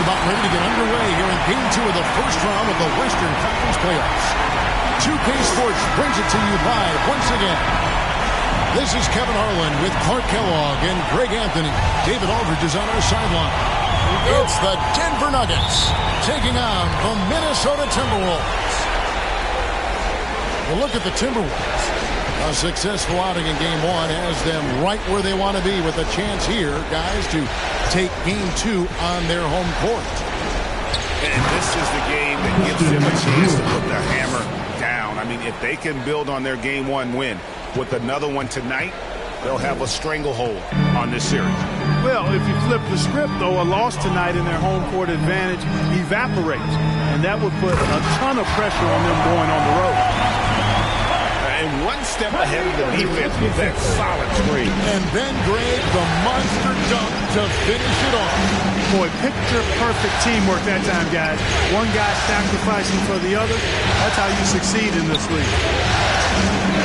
about ready to get underway here in Game 2 of the first round of the Western Conference Playoffs. 2K Sports brings it to you live once again. This is Kevin Harlan with Clark Kellogg and Greg Anthony. David Aldridge is on our sideline. It's the Denver Nuggets taking on the Minnesota Timberwolves. Well, look at the Timberwolves. A successful outing in Game 1 has them right where they want to be with a chance here, guys, to take Game 2 on their home court. And this is the game that gives them a chance to put the hammer down. I mean, if they can build on their Game 1 win with another one tonight, they'll have a stranglehold on this series. Well, if you flip the script, though, a loss tonight in their home court advantage evaporates. And that would put a ton of pressure on them going on the road. And one step ahead of the defense with that solid screen. And then, Greg, the monster dunk to finish it off. Boy, picture-perfect teamwork that time, guys. One guy sacrificing for the other. That's how you succeed in this league.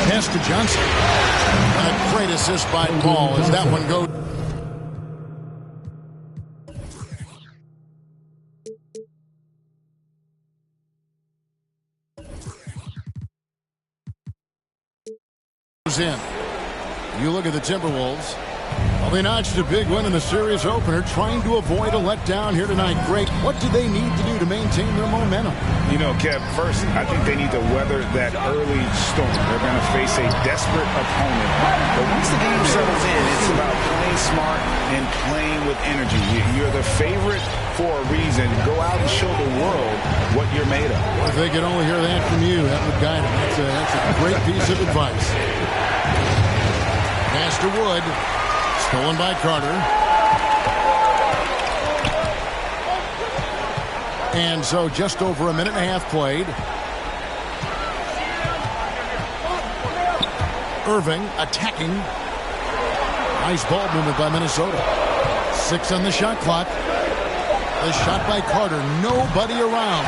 Pass to Johnson. A great assist by Paul as that one goes. In. You look at the Timberwolves. Well, they notched a big win in the series opener, trying to avoid a letdown here tonight. Great. What do they need to do to maintain their momentum? You know, Kev, first, I think they need to weather that early storm. They're going to face a desperate opponent. But once the game settles in, it's about playing smart and playing with energy. You're the favorite for a reason. Go out and show the world what you're made of. If they could only hear that from you, that would guide them. That's a great piece of advice. Pass to Wood. Stolen by Carter. And so just over a minute and a half played. Irving attacking. Nice ball movement by Minnesota. 6 on the shot clock. The shot by Carter. Nobody around.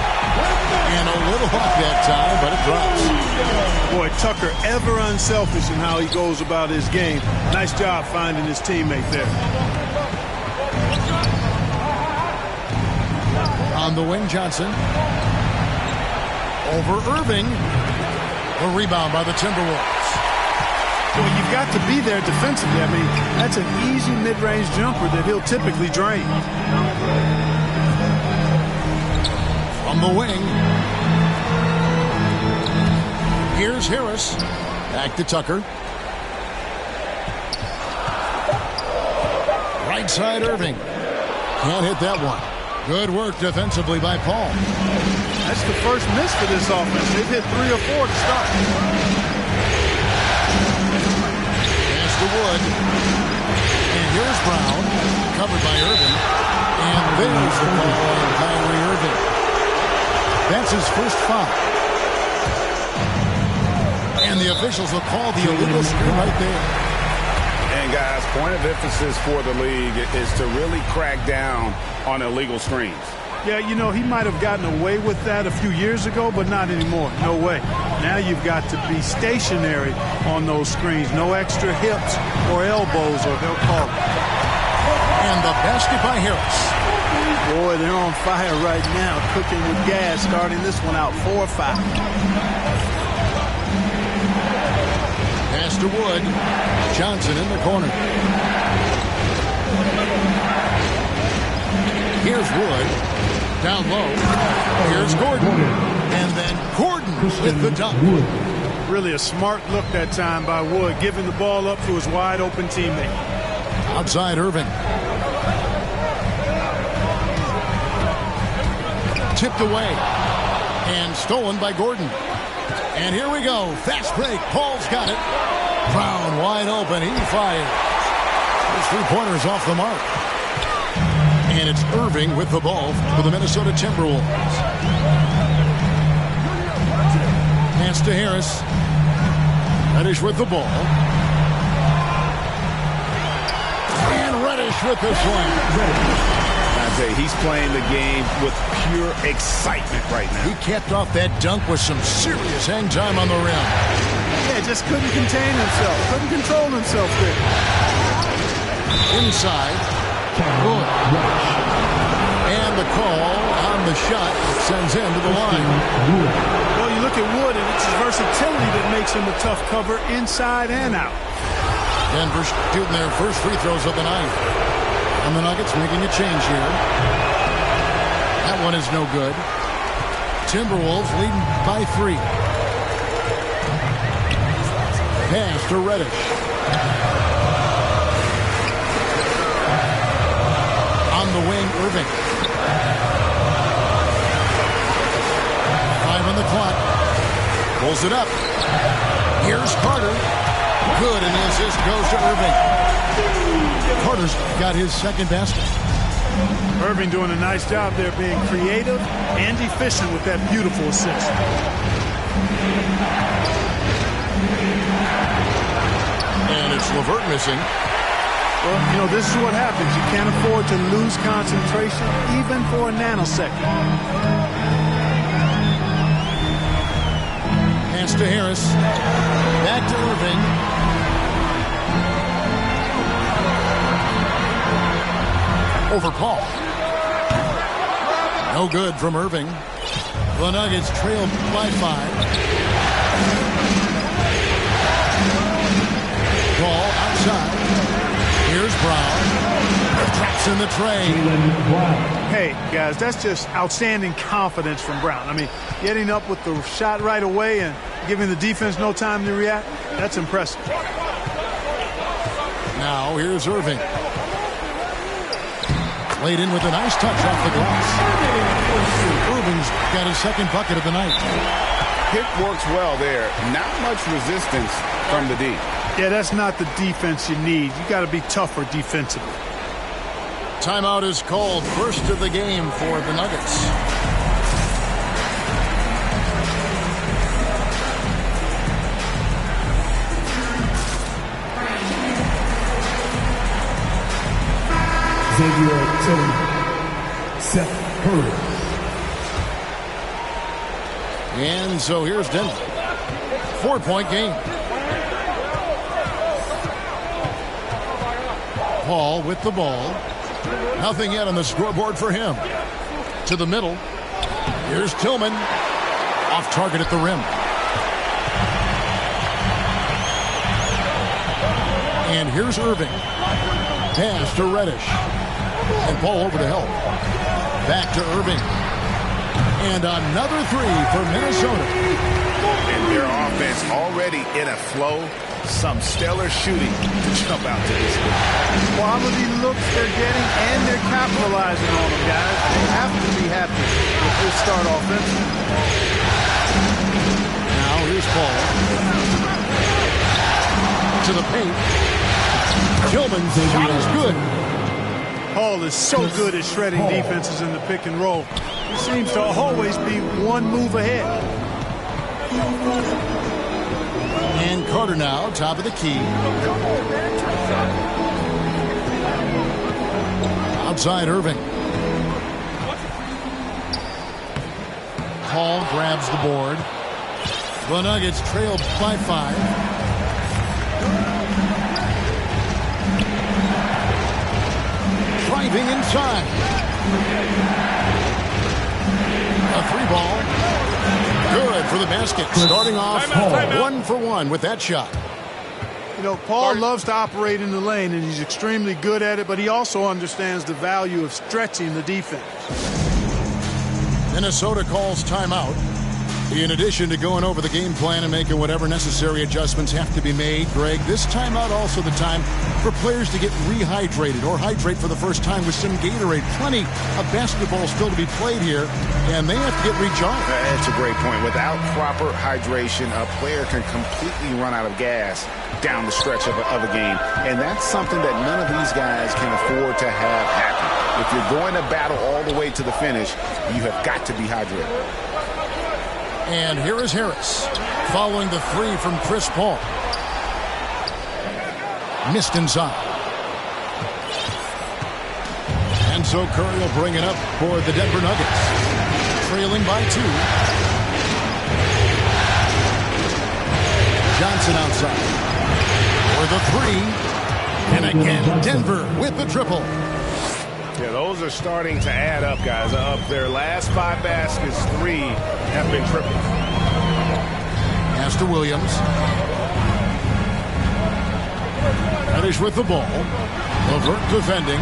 And a little off that time, but it drops. Boy, Tucker ever unselfish in how he goes about his game. Nice job finding his teammate there. On the wing, Johnson. Over Irving. A rebound by the Timberwolves. Well, you've got to be there defensively. I mean, that's an easy mid-range jumper that he'll typically drain. From the wing. Here's Harris. Back to Tucker. Right side Irving. Can't hit that one. Good work defensively by Paul. That's the first miss for this offense. They've hit 3 or 4 to start. Pass to Wood. And here's Brown. Covered by Irving. And there's the call on Kyrie Irving. That's his first foul. And the officials will call the illegal screen right there. And, guys, point of emphasis for the league is to really crack down on illegal screens. Yeah, you know, he might have gotten away with that a few years ago, but not anymore. No way. Now you've got to be stationary on those screens. No extra hips or elbows, or they'll call it. And the basket by Harris. Boy, they're on fire right now, cooking with gas, starting this one out 4 or 5. Pass to Wood. Johnson in the corner. Here's Wood. Down low. Here's Gordon. And then Gordon with the dunk. Really a smart look that time by Wood, giving the ball up to his wide-open teammate. Outside Irving. Tipped away. And stolen by Gordon. And here we go. Fast break. Paul's got it. Brown wide open. He fires. His three-pointers off the mark. And it's Irving with the ball for the Minnesota Timberwolves. Pass to Harris. Reddish with the ball. And Reddish with the slam. He's playing the game with pure excitement right now. He capped off that dunk with some serious hang time on the rim. Yeah, just couldn't contain himself. Couldn't control himself there. Inside. Good. And the call on the shot that sends him to the line. Well, you look at Wood, and it's his versatility that makes him a tough cover inside and out. Denver shooting their first free throws of the night. And the Nuggets making a change here. That one is no good. Timberwolves leading by 3. Pass to Reddish. On the wing, Irving. 5 on the clock. Pulls it up. Here's Carter. Good, and the assist goes to Irving. Carter's got his second basket. Irving doing a nice job there being creative and efficient with that beautiful assist. And it's LeVert missing. Well, you know, this is what happens. You can't afford to lose concentration even for a nanosecond. Pass to Harris. Back to Irving. Over Paul. No good from Irving. The Nuggets trail by 5. Ball outside. Here's Brown. Traps in the tray. Hey, guys, that's just outstanding confidence from Brown. I mean, getting up with the shot right away and giving the defense no time to react, that's impressive. Now here's Irving. Laid in with a nice touch off the glass. Irving's got his second bucket of the night. Pick works well there. Not much resistance from the D. Yeah, that's not the defense you need. You got to be tougher defensively. Timeout is called. First of the game for the Nuggets. Xavier Tillman, Seth Curry. And so here's Denver. 4-point game. Paul with the ball. Nothing yet on the scoreboard for him. To the middle. Here's Tillman. Off target at the rim. And here's Irving. Pass to Reddish. And Paul over to help. Back to Irving. And another 3 for Minnesota. And their offense already in a flow. Some stellar shooting to jump out to this one. Quality looks they're getting, and they're capitalizing on them, guys. They have to be happy with this start offensively. Now here's Paul. To the paint. Tillman's shot is good. Paul is so good at shredding defenses in the pick and roll. He seems to always be one move ahead. And Carter now, top of the key. Outside Irving. Paul grabs the board. The Nuggets trail by 5. Driving inside. A 3-ball. Good for the basket. Starting off 1 for 1 with that shot. You know, Paul loves to operate in the lane, and he's extremely good at it, but he also understands the value of stretching the defense. Minnesota calls timeout. In addition to going over the game plan and making whatever necessary adjustments have to be made, Greg, this timeout also the time for players to get rehydrated or hydrate for the first time with some Gatorade. Plenty of basketball still to be played here, and they have to get recharged. That's a great point. Without proper hydration, a player can completely run out of gas down the stretch of a game, and that's something that none of these guys can afford to have happen. If you're going to battle all the way to the finish, you have got to be hydrated. And here is Harris, following the 3 from Chris Paul. Missed inside. And so Curry will bring it up for the Denver Nuggets. Trailing by 2. Johnson outside. For the 3. And again, Denver with the triple. Yeah, those are starting to add up, guys. Of their last 5 baskets, 3 have been triples. Pass to Williams. Finish with the ball. LeVert defending.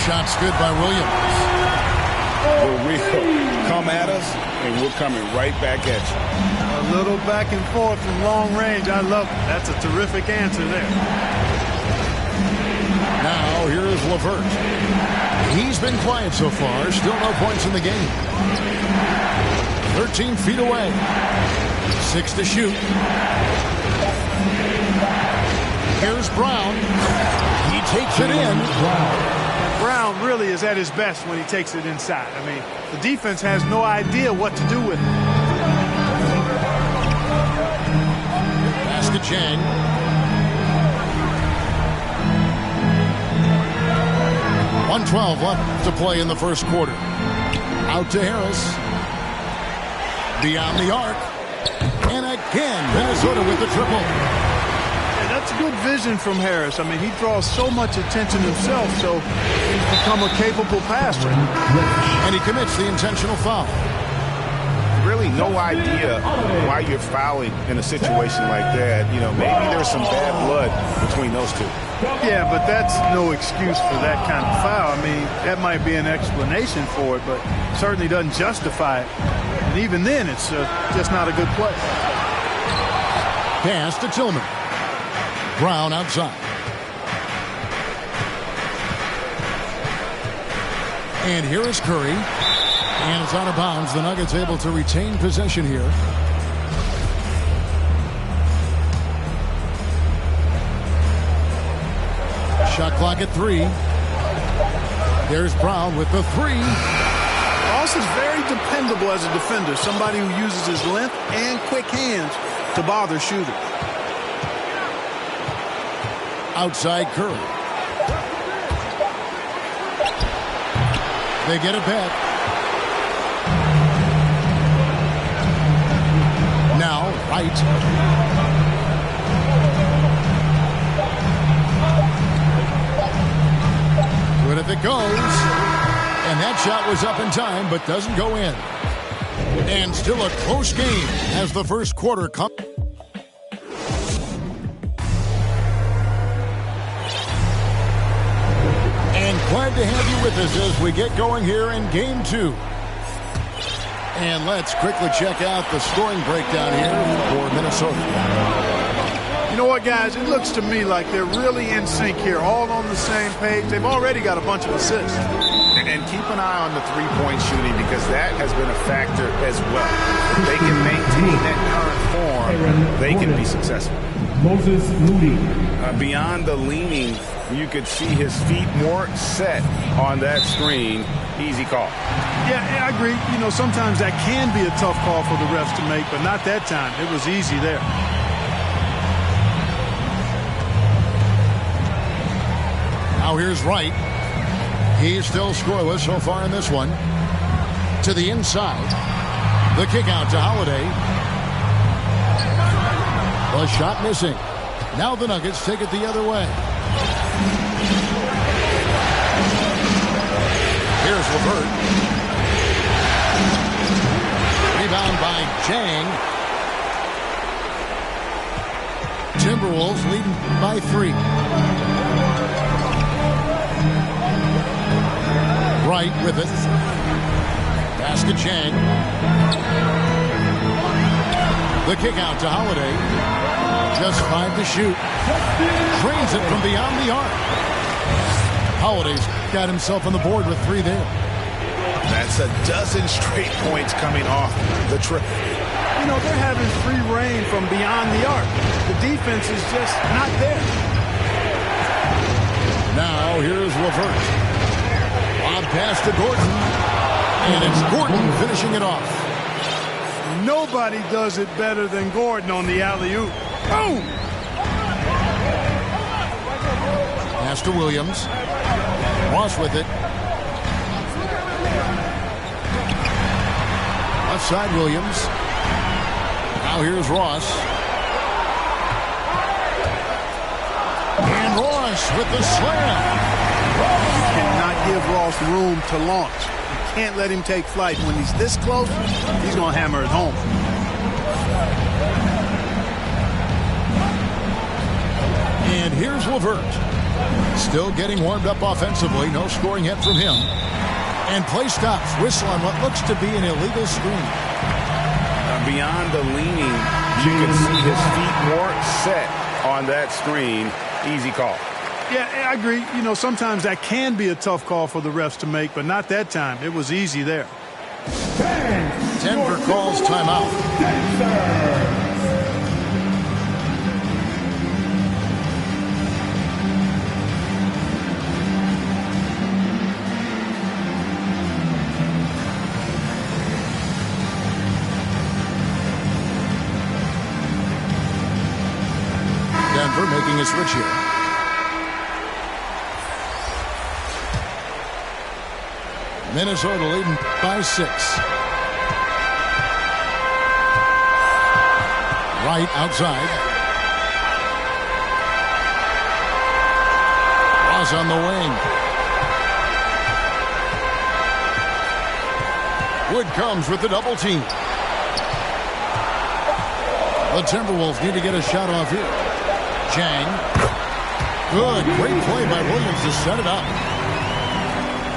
Shot's good by Williams. We'll come at us, and we're coming right back at you. A little back and forth from long range. I love it. That's a terrific answer there. Now, here is LeVert. He's been quiet so far. Still no points in the game. 13 feet away. 6 to shoot. Here's Brown. He takes it in. Brown really is at his best when he takes it inside. I mean, the defense has no idea what to do with it. Pass to Chang. .112 left to play in the first quarter. Out to Harris. Beyond the arc. And again, Minnesota with the triple. Yeah, that's good vision from Harris. I mean, he draws so much attention himself, so he's become a capable passer. And he commits the intentional foul. Really no idea why you're fouling in a situation like that. You know, maybe there's some bad blood between those two. Yeah, but that's no excuse for that kind of foul. I mean, that might be an explanation for it, but certainly doesn't justify it. And even then, it's just not a good play. Pass to Tillman. Brown outside. And here is Curry. And it's out of bounds. The Nuggets able to retain possession here. Shot clock at 3. There's Brown with the 3. Ross is very dependable as a defender. Somebody who uses his length and quick hands to bother shooters. Outside Curry. They get it back. Now, right. Good if it goes. And that shot was up in time, but doesn't go in. And still a close game as the first quarter comes. And glad to have you with us as we get going here in Game 2. And let's quickly check out the scoring breakdown here for Minnesota. You know what, guys? It looks to me like they're really in sync here, all on the same page. They've already got a bunch of assists. And keep an eye on the three-point shooting because that has been a factor as well. If they can maintain that current form, they can be successful. Moses Moody. Beyond the leaning, you could see his feet more set on that screen. Easy call. Yeah, I agree. You know, sometimes that can be a tough call for the refs to make, but not that time. It was easy there. Now here's Wright. He's still scoreless so far in this one. To the inside. The kick out to Holiday. The shot missing. Now the Nuggets take it the other way. Here's LeVert. Rebound by Chang. Timberwolves leading by 3. Wright with it. Pass to Chang. The kick out to Holiday. Just 5 to shoot. Drains it from beyond the arc. Holiday's got himself on the board with 3 there. That's a dozen straight points coming off the triple. You know, they're having free reign from beyond the arc. The defense is just not there. Now here's LeVert. Lob pass to Gordon. And it's Gordon finishing it off. Nobody does it better than Gordon on the alley-oop. Boom! Pass to Williams. Ross with it. Left side Williams. Now here's Ross. And Ross with the slam. You cannot give give Ross room to launch. You can't let him take flight. When he's this close, he's going to hammer it home. And here's Levert. Still getting warmed up offensively. No scoring yet from him. And play stops. Whistle on what looks to be an illegal screen. Beyond the leaning, you can see his feet weren't set on that screen. Easy call. Yeah, I agree. You know, sometimes that can be a tough call for the refs to make, but not that time. It was easy there. Denver calls timeout. Denver making a switch here. Minnesota leading by 6. Right outside. Ross on the wing. Wood comes with the double team. The Timberwolves need to get a shot off here. Chang. Good. Great play by Williams to set it up.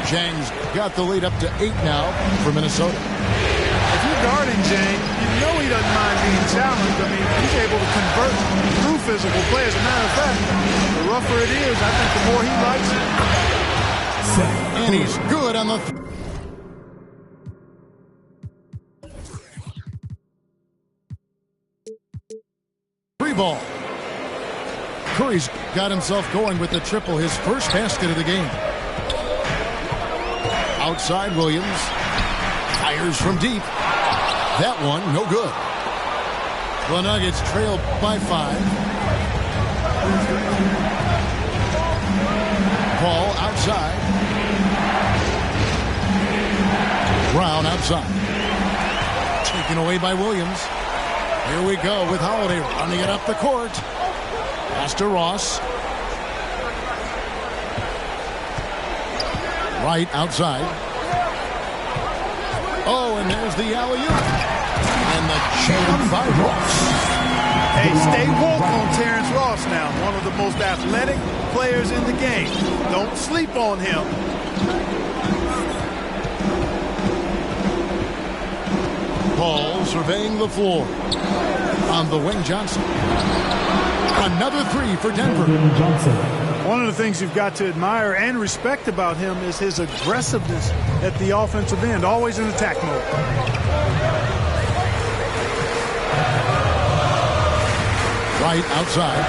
Chang's got the lead up to 8 now for Minnesota. If you're guarding Chang, you know he doesn't mind being challenged. I mean, he's able to convert through physical play. As a matter of fact, the rougher it is, I think the more he likes it. And he's good on the... Free ball. Curry's got himself going with the triple, his first basket of the game. Outside Williams. Fires from deep. That one, no good. The Nuggets trail by 5. Ball outside. Brown outside. Taken away by Williams. Here we go with Holiday running it up the court. Pass to Ross. Right outside. Oh, and there's the alley-oop. And the jam by Ross. Hey, stay woke on Terrence Ross now. One of the most athletic players in the game. Don't sleep on him. Paul surveying the floor. On the wing, Johnson. Another 3 for Denver. One of the things you've got to admire and respect about him is his aggressiveness at the offensive end, always in attack mode. Right outside.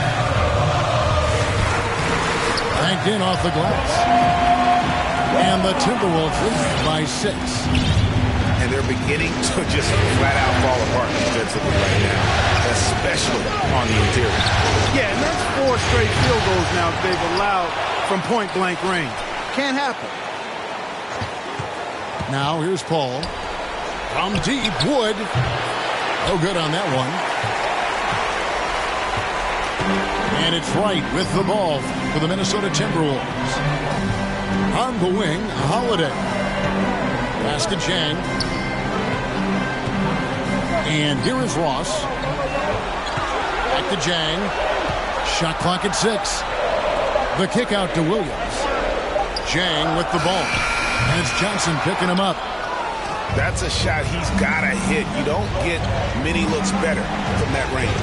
Banked in off the glass. And the Timberwolves lead by 6. And they're beginning to just flat out fall apart defensively right now, especially on the interior. Yeah, and that's 4 straight field goals now that they've allowed from point-blank range. Can't happen. Now here's Paul. From deep, Wood. No good on that one. And it's Wright with the ball for the Minnesota Timberwolves. On the wing, Holiday. Pass to Chang. And here is Ross. Back to Chang. Shot clock at 6. The kick out to Williams. Chang with the ball. And it's Johnson picking him up. That's a shot he's got to hit. You don't get many looks better from that range.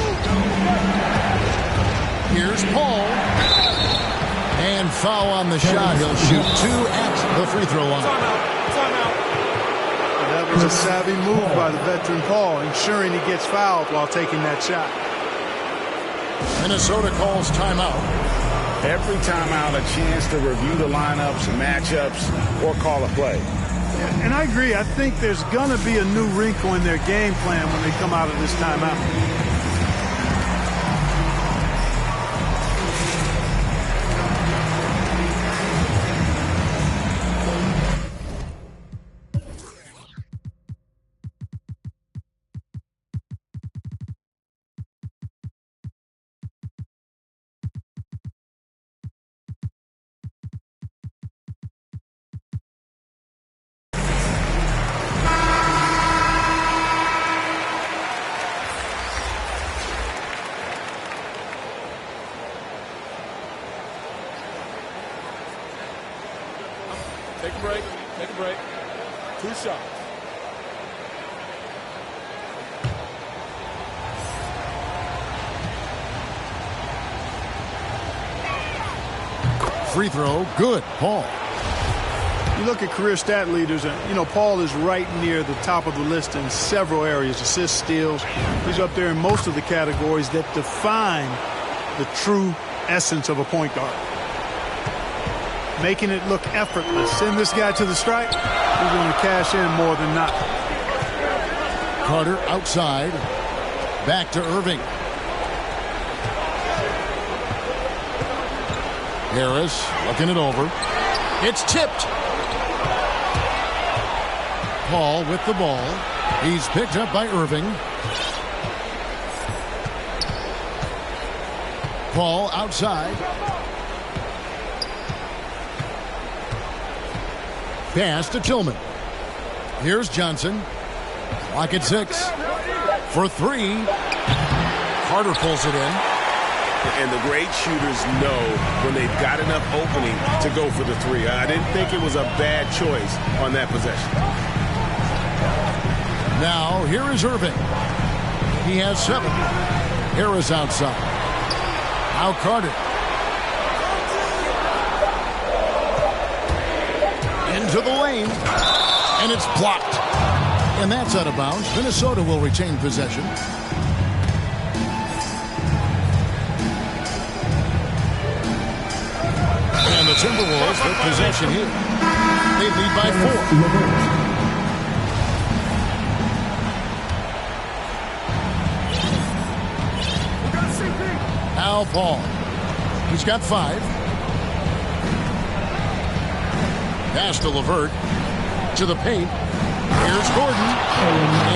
Here's Paul. And foul on the shot. He'll shoot 2 at the free throw line. That was a savvy move by the veteran Paul, ensuring he gets fouled while taking that shot. Minnesota calls timeout. Every timeout, a chance to review the lineups, matchups, or call a play. And I agree. I think there's going to be a new wrinkle in their game plan when they come out of this timeout. Take a break. Take a break. 2 shots. Free throw, good. Paul. You look at career stat leaders, and, you know, Paul is right near the top of the list in several areas. Assists, steals. He's up there in most of the categories that define the true essence of a point guard. Making it look effortless. Send this guy to the stripe. He's going to cash in more than not. Carter outside. Back to Irving. Harris looking it over. It's tipped. Paul with the ball. He's picked up by Irving. Paul outside. Pass to Tillman. Here's Johnson. Clock at 6. For 3. Carter pulls it in. And the great shooters know when they've got enough opening to go for the 3. I didn't think it was a bad choice on that possession. Now, here is Irving. He has 7. Harris outside. Now Carter. Into the lane. And it's blocked. And that's out of bounds. Minnesota will retain possession. And the Timberwolves with possession here. They lead by 4. Now Paul. He's got 5. Pass to LeVert. To the paint. Here's Gordon.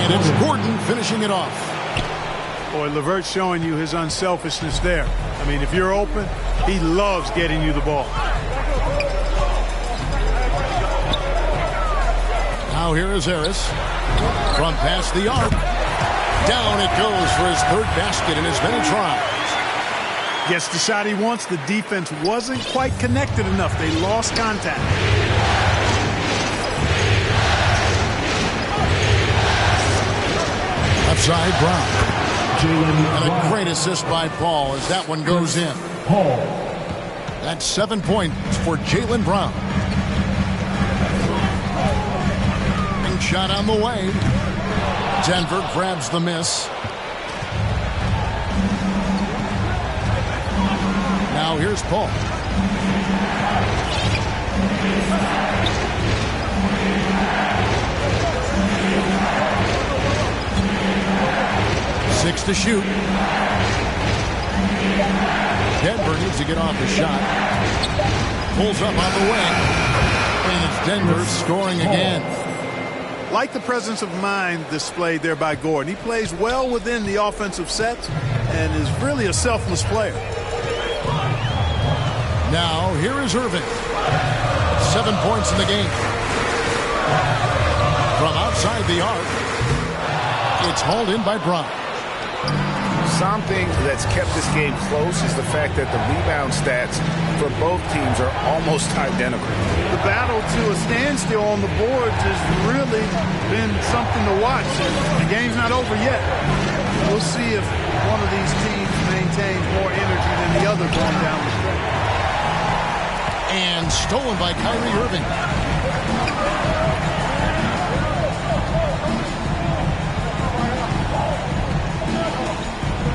And it's Gordon finishing it off. Boy, LeVert showing you his unselfishness there. I mean, if you're open, he loves getting you the ball. Now here is Harris. From past the arc. Down it goes for his 3rd basket in as many tries. Gets the shot he wants. The defense wasn't quite connected enough. They lost contact. Outside Brown. And a great assist by Paul as that one goes in. Paul. That's 7 points for Jaylen Brown. And shot on the way. Denver grabs the miss. Now here's Paul. Six to shoot. Denver needs to get off the shot. Pulls up on the wing. And it's Denver scoring again. Like the presence of mind displayed there by Gordon. He plays well within the offensive sets and is really a selfless player. Now, here is Irving. 7 points in the game. From outside the arc, it's hauled in by Brown. Something that's kept this game close is the fact that the rebound stats for both teams are almost identical. The battle to a standstill on the boards has really been something to watch. And the game's not over yet. We'll see if one of these teams maintains more energy than the other going down the stretch. And stolen by Kyrie Irving.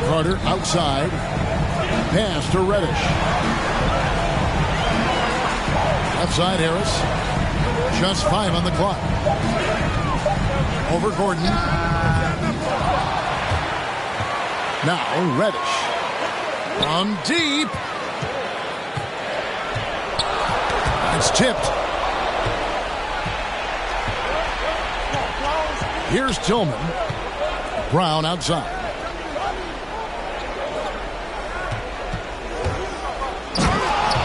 Carter outside. Pass to Reddish. Outside Harris. Just 5 on the clock. Over Gordon. Now Reddish. From deep. It's tipped. Here's Tillman. Brown outside.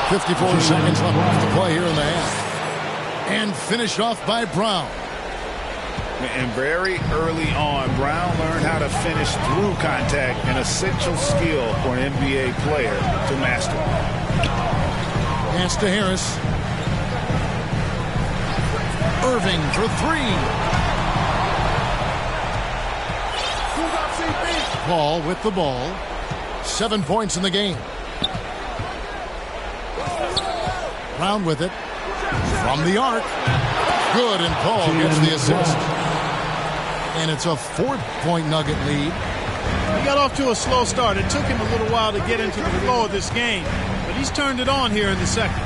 .54 seconds left to play here in the half. And finished off by Brown. And very early on, Brown learned how to finish through contact, an essential skill for an NBA player to master. Pass to Harris. Irving for three. Paul with the ball. 7 points in the game. Brown with it. From the arc. Good, and Paul gets the assist. And it's a 4-point Nugget lead. He got off to a slow start. It took him a little while to get into the flow of this game, but he's turned it on here in the second.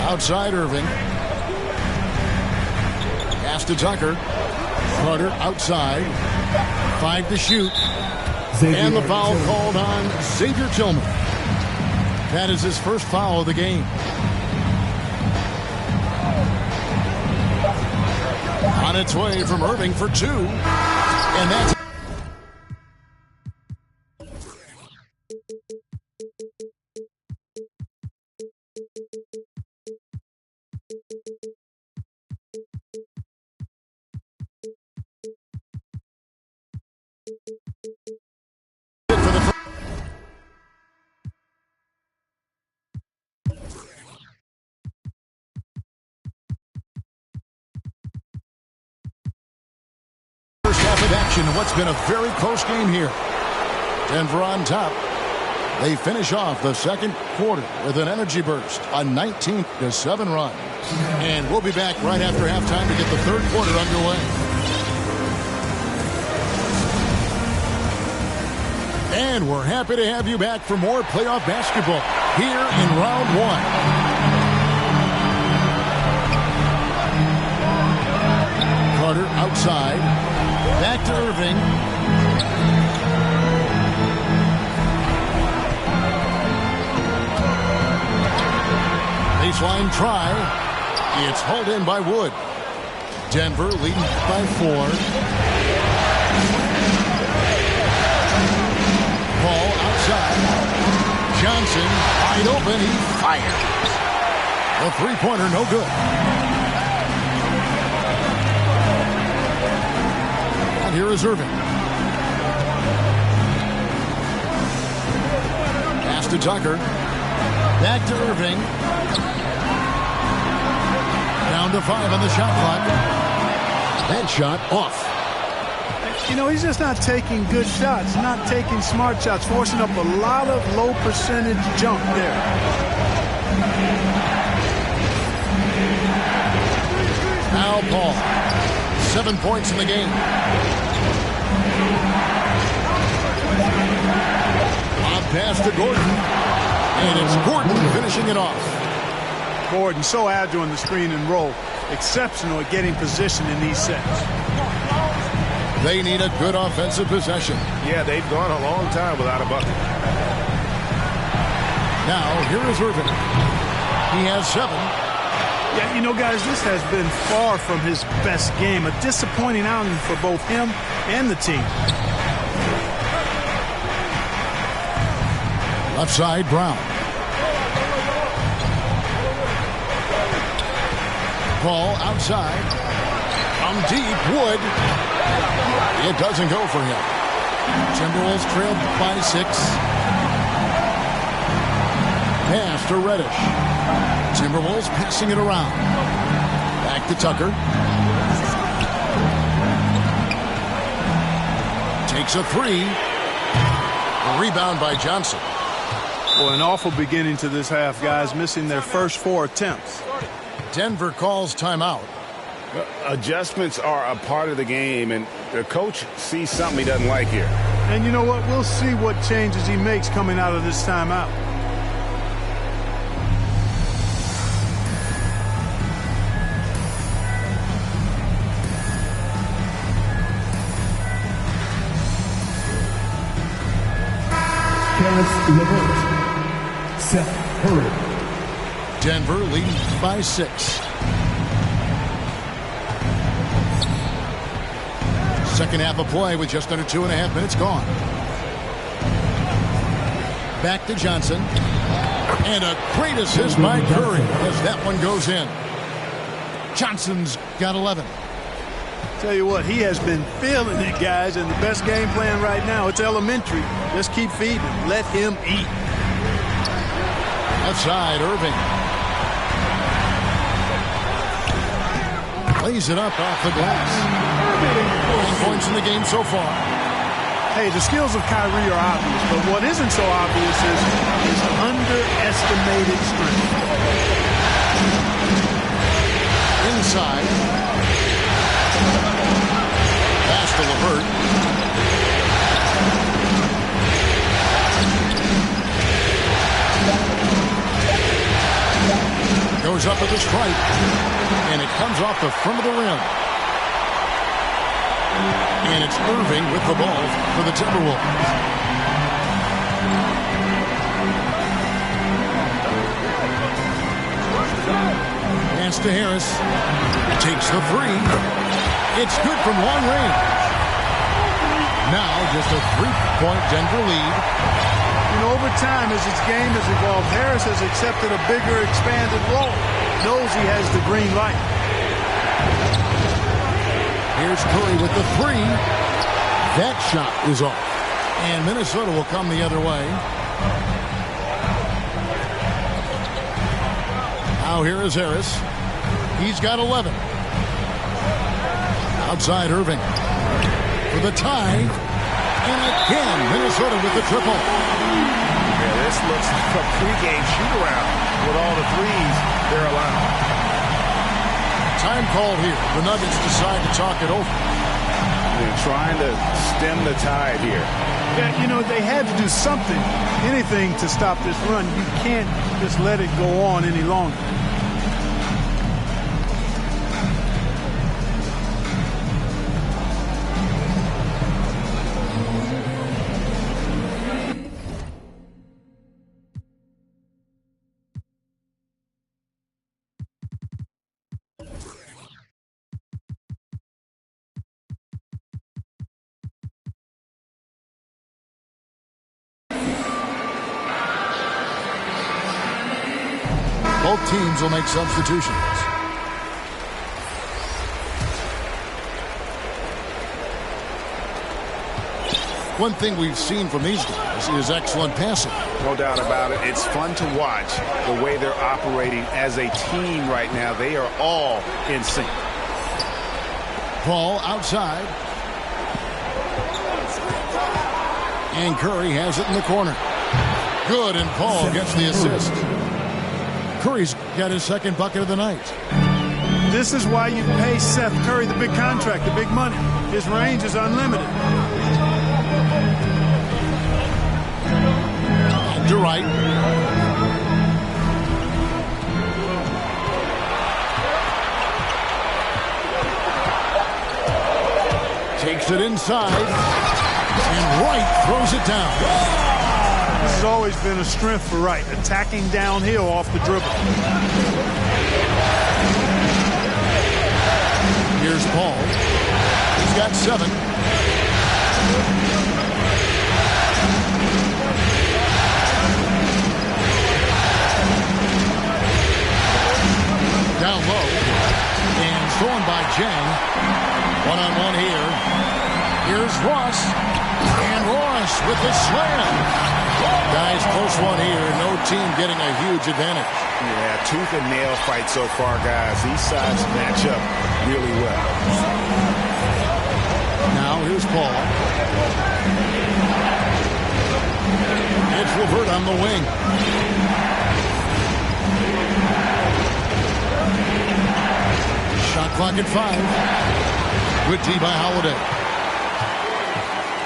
Outside Irving. Pass to Tucker. Carter outside. 5 to shoot. And the foul called on Xavier Tillman. That is his first foul of the game. On its way from Irving for 2. And that's of action in what's been a very close game here. Denver on top. They finish off the second quarter with an energy burst, a 19-7 run. And we'll be back right after halftime to get the third quarter underway. And we're happy to have you back for more playoff basketball here in round 1. Carter outside. Back to Irving. Baseline try. It's hauled in by Wood. Denver leading by 4. Ball outside. Johnson wide open. He fires. The three-pointer no good. Here is Irving. Pass to Tucker. Back to Irving. Down to 5 on the shot clock. That shot off. You know, he's just not taking good shots, not taking smart shots, forcing up a lot of low percentage jump there. Now Paul. 7 points in the game. On pass to Gordon. And it's Gordon finishing it off. Gordon so agile in the screen and roll. Exceptional at getting position in these sets. They need a good offensive possession. Yeah, they've gone a long time without a bucket. Now, here is Irving. He has 7. Yeah, you know, guys, this has been far from his best game. A disappointing outing for both him and the team. Left side, Brown. Ball outside. From deep, Wood. It doesn't go for him. Timberwolves trailed by 6. Pass to Reddish. Timberwolves passing it around. Back to Tucker. Takes a 3. A rebound by Johnson. Well, an awful beginning to this half, guys, missing their first 4 attempts. Denver calls timeout. Adjustments are a part of the game, and the coach sees something he doesn't like here. And you know what? We'll see what changes he makes coming out of this timeout. Seth Curry. Denver leading by 6. Second half of play with just under 2.5 minutes gone. Back to Johnson. And a great assist by Curry as that one goes in. Johnson's got 11. Tell you what, he has been feeling it, guys, and the best game plan right now, it's elementary. Just keep feeding him. Let him eat. Outside, Irving. Lays it up off the glass. 9 points in the game so far. Hey, the skills of Kyrie are obvious, but what isn't so obvious is his underestimated strength. Inside. Pass to LeVert. Goes up at the stripe, and it comes off the front of the rim. And it's Irving with the ball for the Timberwolves. Hands to Harris. Takes the three. It's good from long range. Now just a 3-point Denver lead. Over time, as his game has evolved, Harris has accepted a bigger, expanded role. Knows he has the green light. Here's Curry with the three. That shot is off. And Minnesota will come the other way. Now here is Harris. He's got 11. Outside Irving. For the tie. And again, Minnesota with the triple. Yeah, this looks like a pregame shoot-around with all the threes they're allowing. Time called here. The Nuggets decide to talk it over. They're trying to stem the tide here. Yeah, they had to do something, anything to stop this run. You can't just let it go on any longer. Both teams will make substitutions. One thing we've seen from these guys is excellent passing. No doubt about it. It's fun to watch the way they're operating as a team right now. They are all in sync. Paul outside. And Curry has it in the corner. Good, and Paul gets the assist. Curry's got his second bucket of the night. This is why you pay Seth Curry the big contract, the big money. His range is unlimited. And to right. Takes it inside. And Wright throws it down. This has always been a strength for Wright, attacking downhill off the dribble. Here's Paul. He's got 7. Down low. And thrown by Jang. One-on-one here. Here's Ross. And Ross with the slam. Guys, close one here. No team getting a huge advantage. Yeah, tooth and nail fight so far, guys. These sides match up really well. Now here's Paul. It's LeVert on the wing. Shot clock at 5. Good D by Holiday.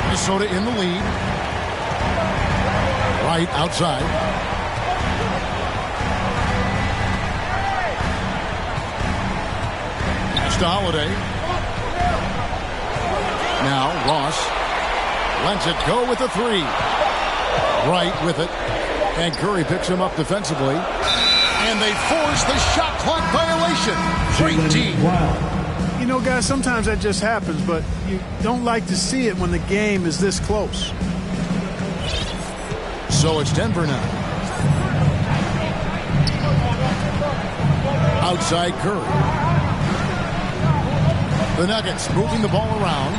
Minnesota in the lead. Right outside. Pass to Holiday. Now Ross lets it go with the 3. Right with it. And Curry picks him up defensively. And they force the shot clock violation. Great D. Guys, sometimes that just happens, but you don't like to see it when the game is this close. So it's Denver now. Outside Curry. The Nuggets moving the ball around.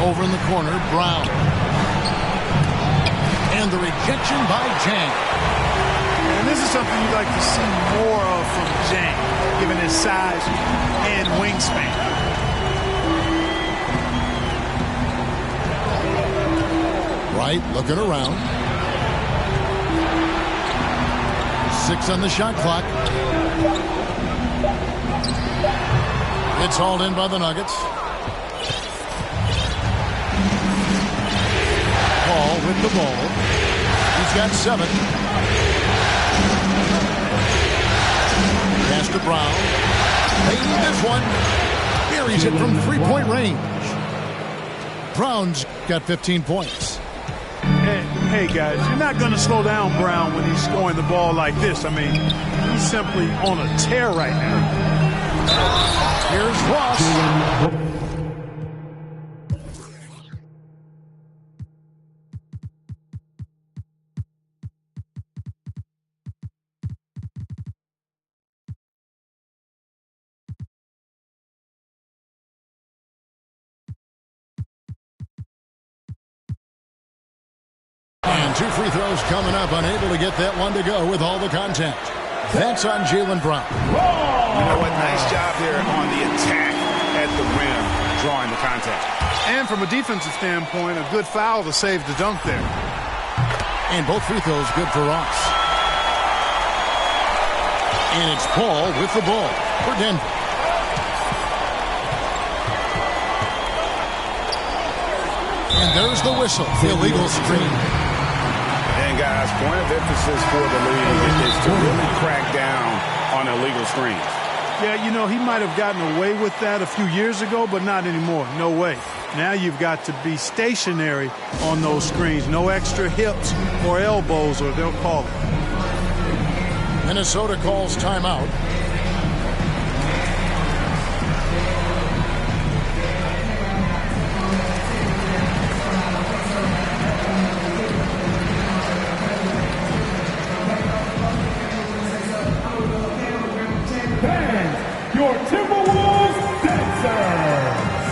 Over in the corner, Brown. And the rejection by Jang. And this is something you'd like to see more of from James, given his size and wingspan. Wright looking around. 6 on the shot clock. It's hauled in by the Nuggets. Paul with the ball. He's got 7. Pass to Brown. They need this one. Buries it from 3-point range. Brown's got 15 points. Hey, guys, you're not going to slow down Brown when he's scoring the ball like this. I mean, he's simply on a tear right now. Here's Ross. And 2 free throws coming up, unable to get that one to go with all the contact. That's on Jaylen Brown. You know what? Nice job there on the attack at the rim, drawing the contact. And from a defensive standpoint, a good foul to save the dunk there. And both free throws good for Ross. And it's Paul with the ball for Denver. And there's the whistle. The illegal screen. And guys, point of emphasis for the league is to really crack down on illegal screens. Yeah, you know, he might have gotten away with that a few years ago, but not anymore. No way. Now you've got to be stationary on those screens. No extra hips or elbows, or they'll call it. Minnesota calls timeout. Your Timberwolves dancers.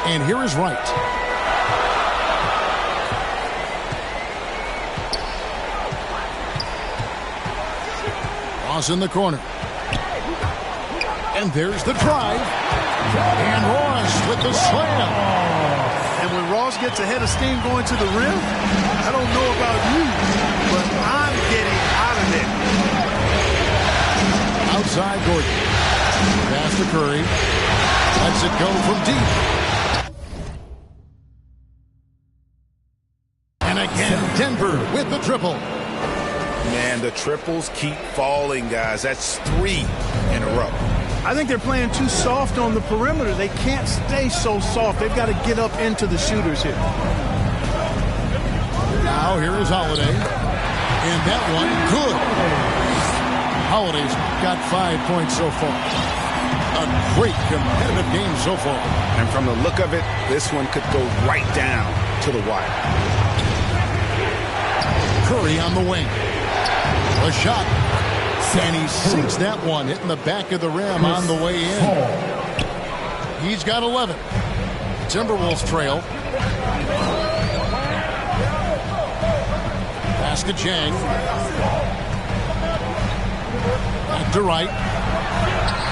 And here is Wright. Ross in the corner. And there's the drive. And Ross with the slam. And when Ross gets a head of steam going to the rim, I don't know about you, but I'm getting out of there. Outside Gordon. Pass to Curry. Lets it go from deep. And again, Denver with the triple. Man, the triples keep falling, guys. That's 3 in a row. I think they're playing too soft on the perimeter. They can't stay so soft. They've got to get up into the shooters here. Now here is Holiday. And that one, good. Holiday's got 5 points so far. A great competitive game so far. And from the look of it, this one could go right down to the wire. Curry on the wing. A shot. And he sinks that one, hitting the back of the rim on the way in. He's got 11. Timberwolves trail. Pass to Chang. Back to Wright.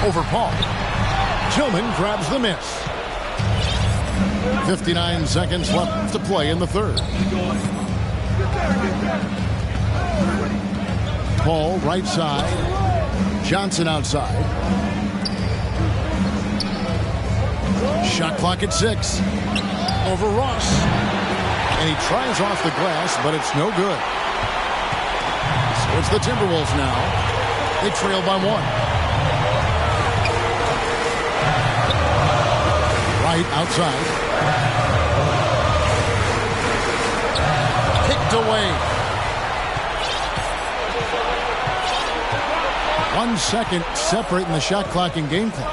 Over Paul. Tillman grabs the miss. 59 seconds left to play in the third. Paul, right side. Johnson outside. Shot clock at 6. Over Ross. And he tries off the glass, but it's no good. So it's the Timberwolves now. They trail by 1. Right outside. Picked away. 1 second separating the shot clock and game clock.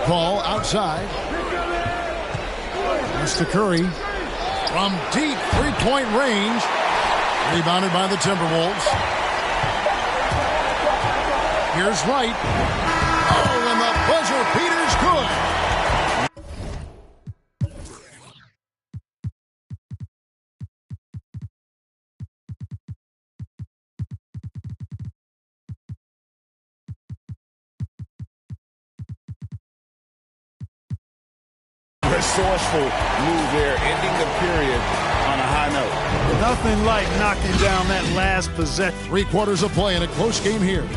Paul outside. Pass to Curry. From deep 3-point range. Rebounded by the Timberwolves. Here's Wright. Oh, and the buzzer beater's good. Resourceful move there, ending the period on a high note. Nothing like knocking down that last possession. 3 quarters of play in a close game here.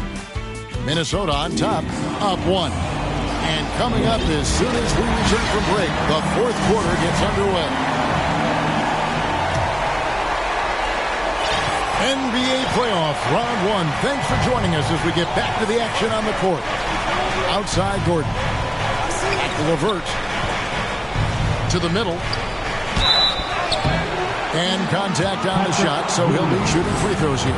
Minnesota on top, up 1. And coming up as soon as we return from break, the 4th quarter gets underway. NBA Playoffs Round 1. Thanks for joining us as we get back to the action on the court. Outside Gordon. Back to LeVert. To the middle. And contact on the shot, so he'll be shooting free throws here.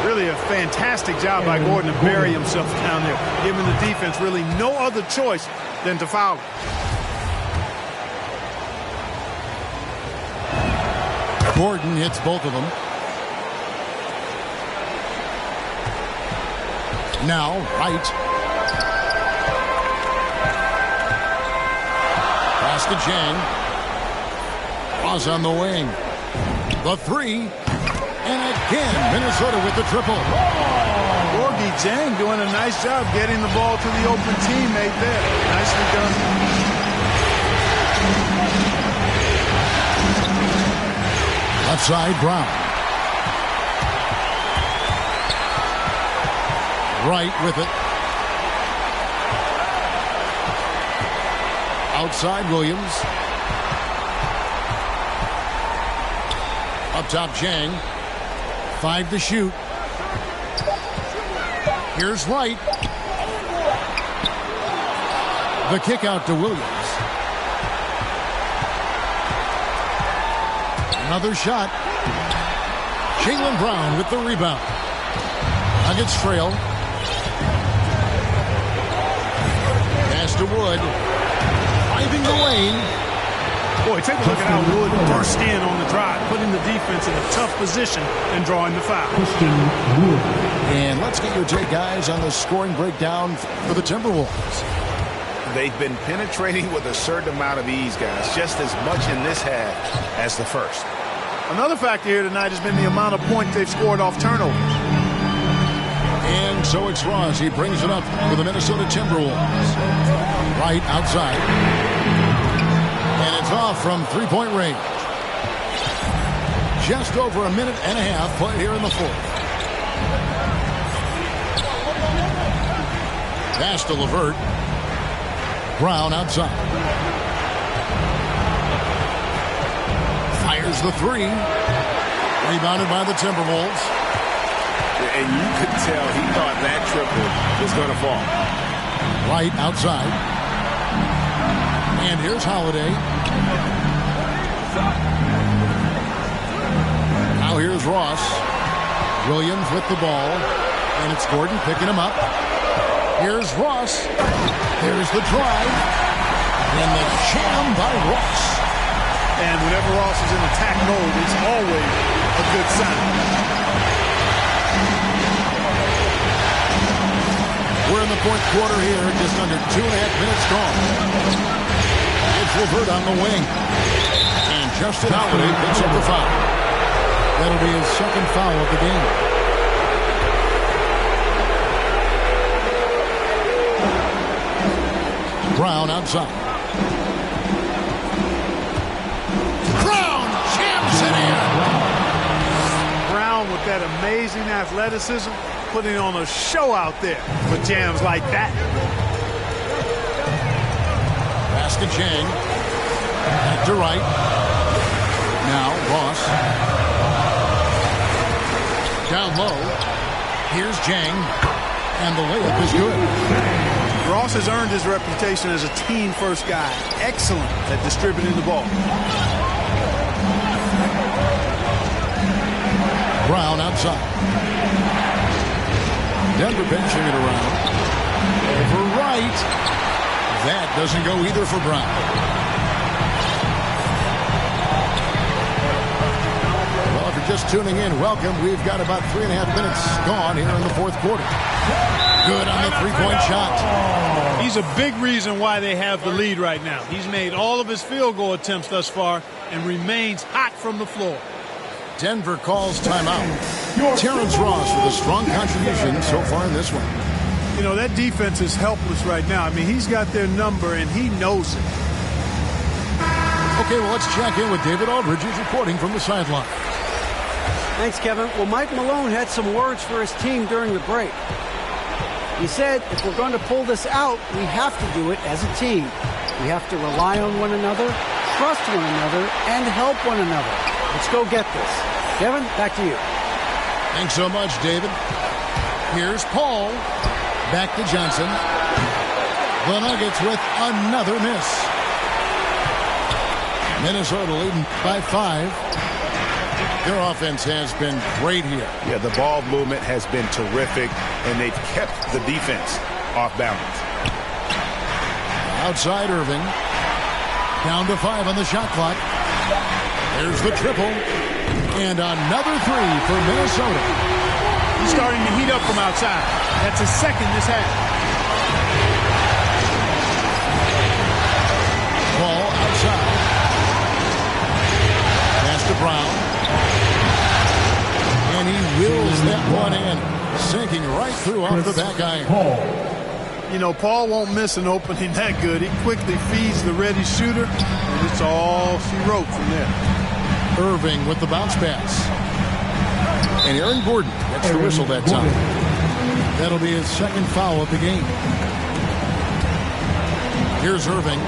Really a fantastic job by Gordon to bury himself down there, giving the defense really no other choice than to foul him. Gordon hits both of them. Now, Wright. Pass to Jang. Cross on the wing. The 3. And again, Minnesota with the triple. Gorgie Jang doing a nice job getting the ball to the open teammate there. Nicely done. Left side, Brown. Wright with it. Outside, Williams. Up top, Jang. 5 to shoot. Here's Wright. The kick out to Williams. Another shot. Jaylen Brown with the rebound. Nuggets trail. Pass to Wood. Driving the lane. Boy, take a look at how Wood burst in on the drive, putting the defense in a tough position and drawing the foul. And let's get your take, guys, on the scoring breakdown for the Timberwolves. They've been penetrating with a certain amount of ease, guys, just as much in this half as the first. Another factor here tonight has been the amount of points they've scored off turnover. And so it's Ross. He brings it up for the Minnesota Timberwolves. Right outside. And it's off from three-point range. Just over a minute and a half play here in the 4th. Pass to LeVert. Brown outside. Fires the 3. Rebounded by the Timberwolves. And you could tell he thought that triple was going to fall. Right outside. And here's Holiday. Now here's Ross. Williams with the ball. And it's Gordon picking him up. Here's Ross. There's the drive. And the jam by Ross. And whenever Ross is in attack mode, it's always a good sign. We're in the 4th quarter here, just under 2.5 minutes gone. It's LeVert on the wing. And Justin Holiday picks up the foul. That'll be his 2nd foul of the game. Brown outside. Brown jams it in. Brown with that amazing athleticism, putting on a show out there with jams like that. Pass to Jang. Back to Wright. Now Ross. Down low. Here's Jang. And the layup is good. Ross has earned his reputation as a team-first guy. Excellent at distributing the ball. Brown outside. Denver benching it around. Over Wright. That doesn't go either for Brown. Well, if you're just tuning in, welcome. We've got about 3.5 minutes gone here in the fourth quarter. Good on the three-point shot. He's a big reason why they have the lead right now. He's made all of his field goal attempts thus far and remains hot from the floor. Denver calls timeout. Terrence Ross with a strong contribution so far in this one. You know, that defense is helpless right now. I mean, he's got their number, and he knows it. Okay, well, let's check in with David Aldridge, who's reporting from the sideline. Thanks, Kevin. Well, Mike Malone had some words for his team during the break. He said, if we're going to pull this out, we have to do it as a team. We have to rely on one another, trust one another, and help one another. Let's go get this. Kevin, back to you. Thanks so much, David. Here's Paul. Back to Johnson. The Nuggets with another miss. Minnesota leading by 5. Their offense has been great here. Yeah, the ball movement has been terrific, and they've kept the defense off balance. Outside Irving. Down to 5 on the shot clock. There's the triple. And another 3 for Minnesota. He's starting to heat up from outside. That's his second this half. Ball outside. Pass to Brown. And he wheels that one in, sinking right through off the back iron. You know, Paul won't miss an opening that good. He quickly feeds the ready shooter, and it's all she wrote from there. Irving with the bounce pass. And Aaron Gordon gets the whistle that time. That'll be his second foul of the game. Here's Irving.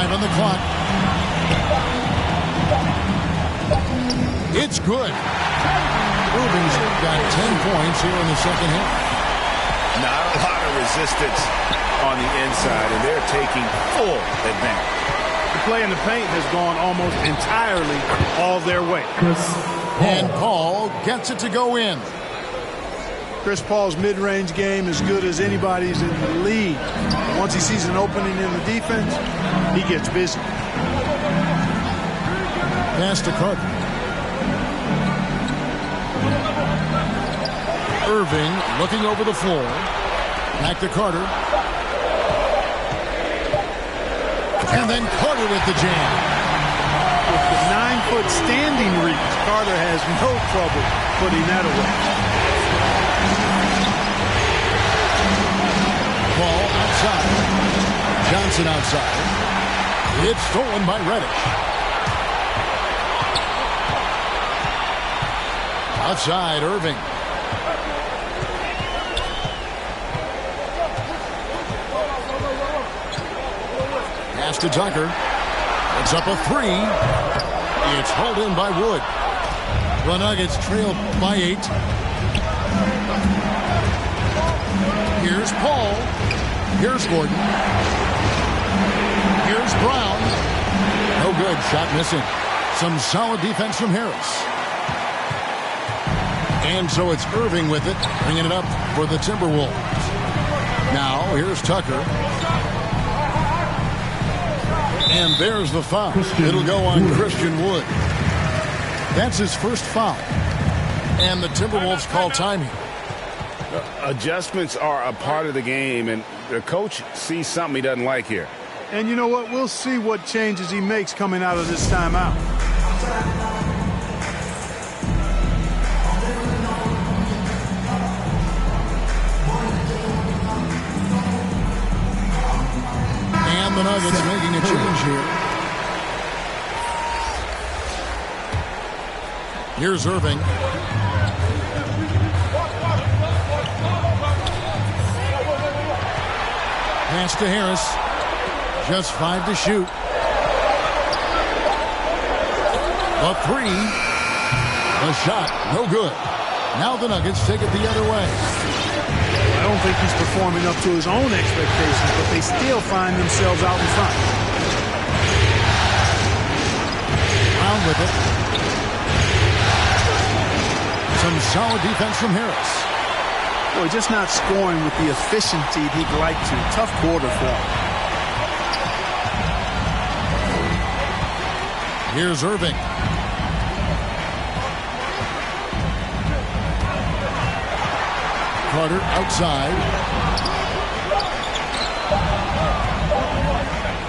On the clock. It's good. Irving's got 10 points here in the second half. Not a lot of resistance on the inside, and they're taking full advantage. The play in the paint has gone almost entirely all their way. And Paul gets it to go in. Chris Paul's mid-range game is good as anybody's in the league. Once he sees an opening in the defense, he gets busy. Pass to Carter. Irving looking over the floor. Back to Carter. And then Carter with the jam. With the 9-foot standing reach, Carter has no trouble putting that away. Ball outside. Johnson outside. It's stolen by Reddish. Outside, Irving. Pass to Tucker. It's up a 3. It's hauled in by Wood. The Nuggets trail by 8. Here's Paul. Here's Gordon. Here's Brown. No good. Shot missing. Some solid defense from Harris. And so it's Irving with it, bringing it up for the Timberwolves. Now, here's Tucker. And there's the foul. It'll go on Christian Wood. That's his first foul. And the Timberwolves call time here. Adjustments are a part of the game, and the coach sees something he doesn't like here. And you know what? We'll see what changes he makes coming out of this timeout. And the Nuggets making a change here. Here's Irving. Pass to Harris. Just 5 to shoot. A 3. A shot. No good. Now the Nuggets take it the other way. I don't think he's performing up to his own expectations, but they still find themselves out in front. Brown with it. Some solid defense from Harris. Boy, just not scoring with the efficiency he'd like to. Tough quarter for him. Here's Irving. Carter outside.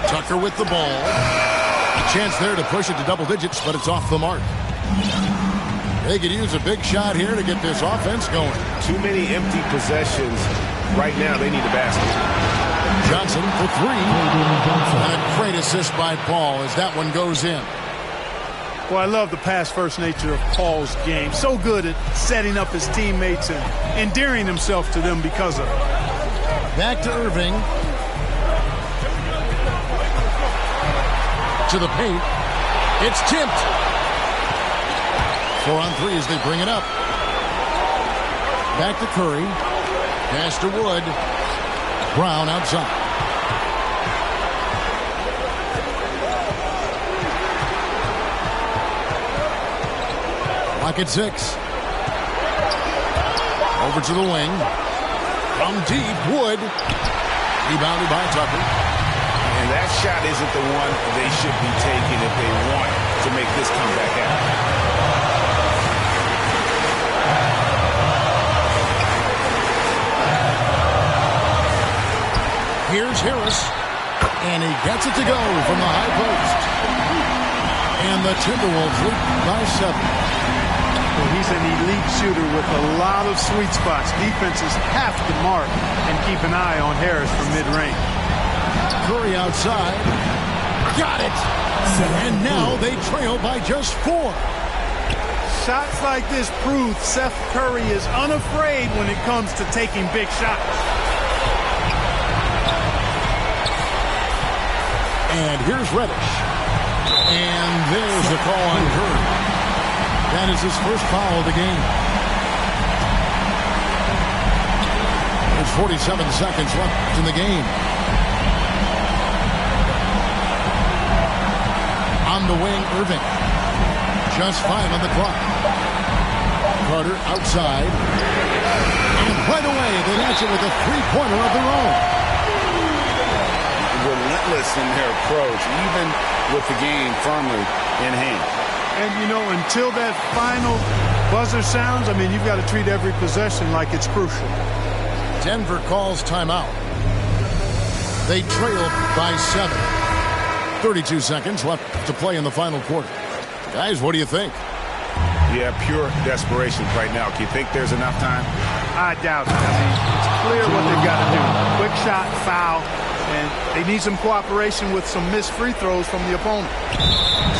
Tucker with the ball. A chance there to push it to double digits, but it's off the mark. They could use a big shot here to get this offense going. Too many empty possessions. Right now, they need a basket. Johnson for three. And a great assist by Paul as that one goes in. Well, I love the pass-first nature of Paul's game. So good at setting up his teammates and endearing himself to them because of it. Back to Irving. To the paint. It's tipped. 4 on 3 as they bring it up. Back to Curry. Pass to Wood. Brown outside. Lock at 6. Over to the wing. From deep, Wood. Rebounded by Tucker. And that shot isn't the one they should be taking if they want to make this comeback happen. Here's Harris, and he gets it to go from the high post. And the Timberwolves lead by 7. Well, he's an elite shooter with a lot of sweet spots. Defenses have to mark and keep an eye on Harris from mid-range. Curry outside. Got it! And now they trail by just 4. Shots like this prove Seth Curry is unafraid when it comes to taking big shots. And here's Reddish. And there's the call on Curry. That is his first foul of the game. There's 47 seconds left in the game. On the wing, Irving. Just 5 on the clock. Carter outside. And right away, they match it with a three-pointer of their own. Relentless in their approach, even with the game firmly in hand. And, you know, until that final buzzer sounds, I mean, you've got to treat every possession like it's crucial. Denver calls timeout. They trail by 7. 32 seconds left to play in the final quarter. Guys, what do you think? Yeah, pure desperation right now. Do you think there's enough time? I doubt it. I mean, it's clear what they've got to do. Quick shot, foul. And they need some cooperation with some missed free throws from the opponent.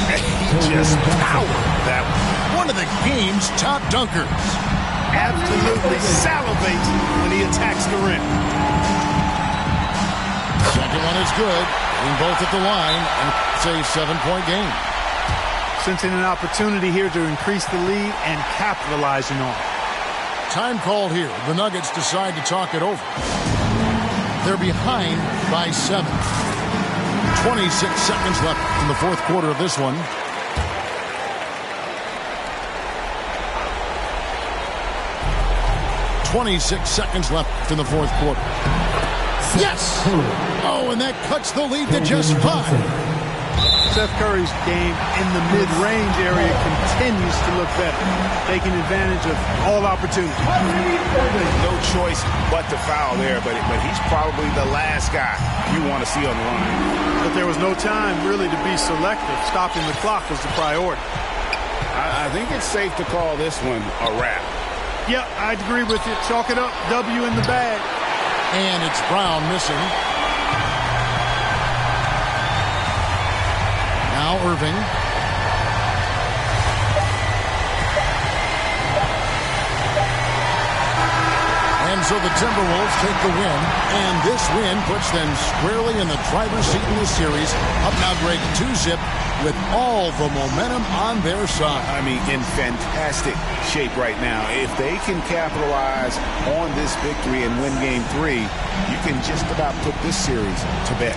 And he just powered that one of the game's top dunkers. Absolutely salivates when he attacks the rim. Second one is good. Being both at the line, and it's a 7-point game. Sensing an opportunity here to increase the lead and capitalizing on it. Time called here. The Nuggets decide to talk it over. They're behind by 7. 26 seconds left in the fourth quarter of this one. .26 seconds left in the fourth quarter. Yes! Oh, and that cuts the lead to just 5. Seth Curry's game in the mid-range area continues to look better, taking advantage of all opportunities. No choice but to foul there, but he's probably the last guy you want to see on the line. But there was no time really to be selective. Stopping the clock was the priority. I think it's safe to call this one a wrap. Yeah, I'd agree with you. Chalk it up, W in the bag. And it's Brown missing. Now Irving. And so the Timberwolves take the win, and this win puts them squarely in the driver's seat in this series. Up now, Greg, 2-zip with all the momentum on their side. I mean, in fantastic shape right now. If they can capitalize on this victory and win Game 3, you can just about put this series to bed.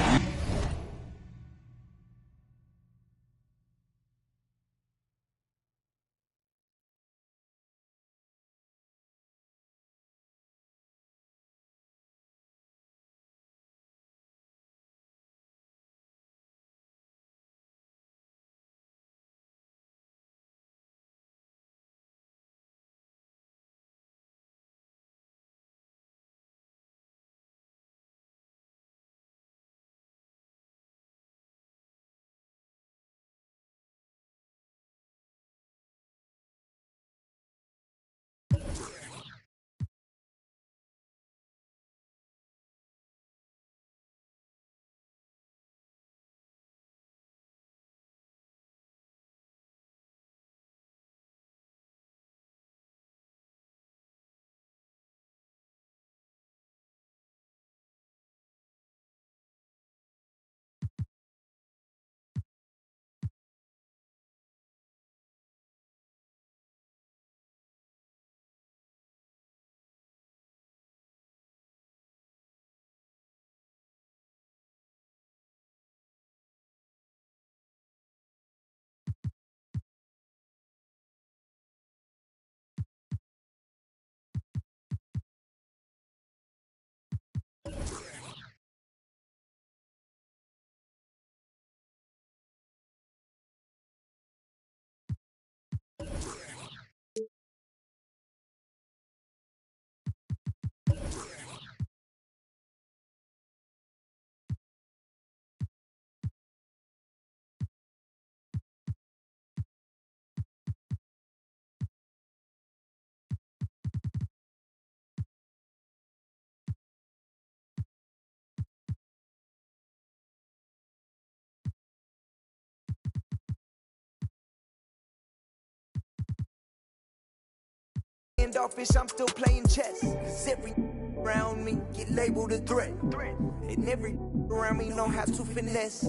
standoffish, I'm still playing chess. Cause every around me get labeled a threat. And every around me know how to finesse.